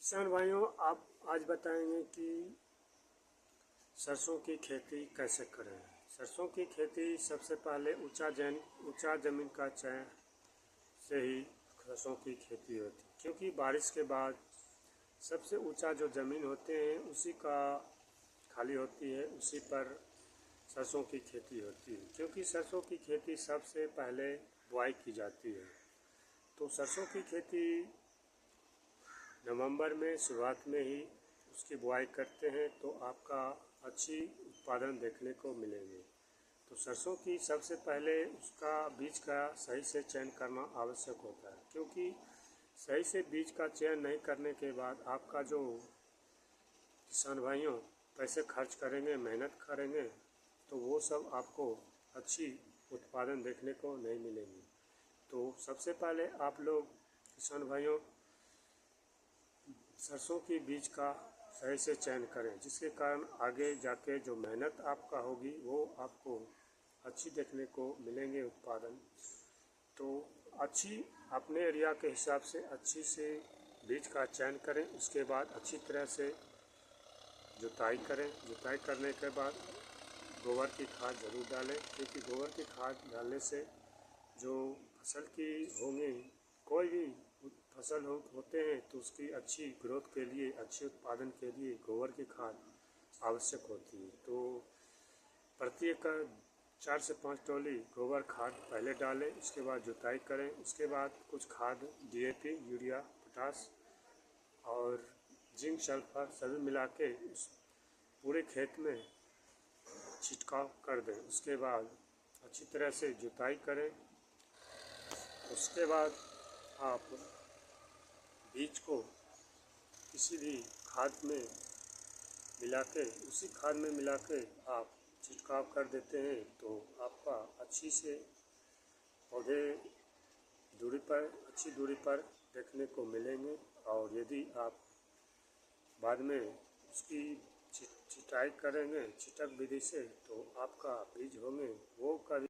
किसान भाइयों, आप आज बताएंगे कि सरसों की खेती कैसे करें। सरसों की खेती सबसे पहले ऊंचा ज़मीन का चयन से ही सरसों की खेती होती है, क्योंकि बारिश के बाद सबसे ऊंचा जो ज़मीन होते हैं उसी का खाली होती है, उसी पर सरसों की खेती होती है। क्योंकि सरसों की खेती सबसे पहले बुआई की जाती है, तो सरसों की खेती नवंबर में शुरुआत में ही उसकी बुआई करते हैं तो आपका अच्छी उत्पादन देखने को मिलेंगे। तो सरसों की सबसे पहले उसका बीज का सही से चयन करना आवश्यक होता है, क्योंकि सही से बीज का चयन नहीं करने के बाद आपका जो किसान भाइयों पैसे खर्च करेंगे, मेहनत करेंगे, तो वो सब आपको अच्छी उत्पादन देखने को नहीं मिलेंगी। तो सबसे पहले आप लोग किसान भाइयों सरसों के बीज का सही से चयन करें, जिसके कारण आगे जाके जो मेहनत आपका होगी वो आपको अच्छी देखने को मिलेंगे उत्पादन। तो अच्छी अपने एरिया के हिसाब से अच्छी से बीज का चयन करें। उसके बाद अच्छी तरह से जुताई करें। जुताई करने के बाद गोबर की खाद ज़रूर डालें, क्योंकि गोबर की खाद डालने से जो फसल की होंगी, कोई भी फसल होते हैं तो उसकी अच्छी ग्रोथ के लिए, अच्छे उत्पादन के लिए गोबर की खाद आवश्यक होती है। तो प्रति एकड़ 4 से 5 ट्रॉली गोबर खाद पहले डालें, उसके बाद जुताई करें। उसके बाद कुछ खाद DAP, यूरिया, पोटास और जिंक, सल्फर सभी मिला के उस पूरे खेत में छिड़काव कर दें। उसके बाद अच्छी तरह से जुताई करें। उसके बाद आप बीज को किसी भी खाद में मिला के, उसी खाद में मिला के आप छिड़काव कर देते हैं तो आपका अच्छी से पौधे अच्छी दूरी पर देखने को मिलेंगे। और यदि आप बाद में उसकी छिटाई करेंगे छिटक विधि से, तो आपका बीज होंगे वो कभी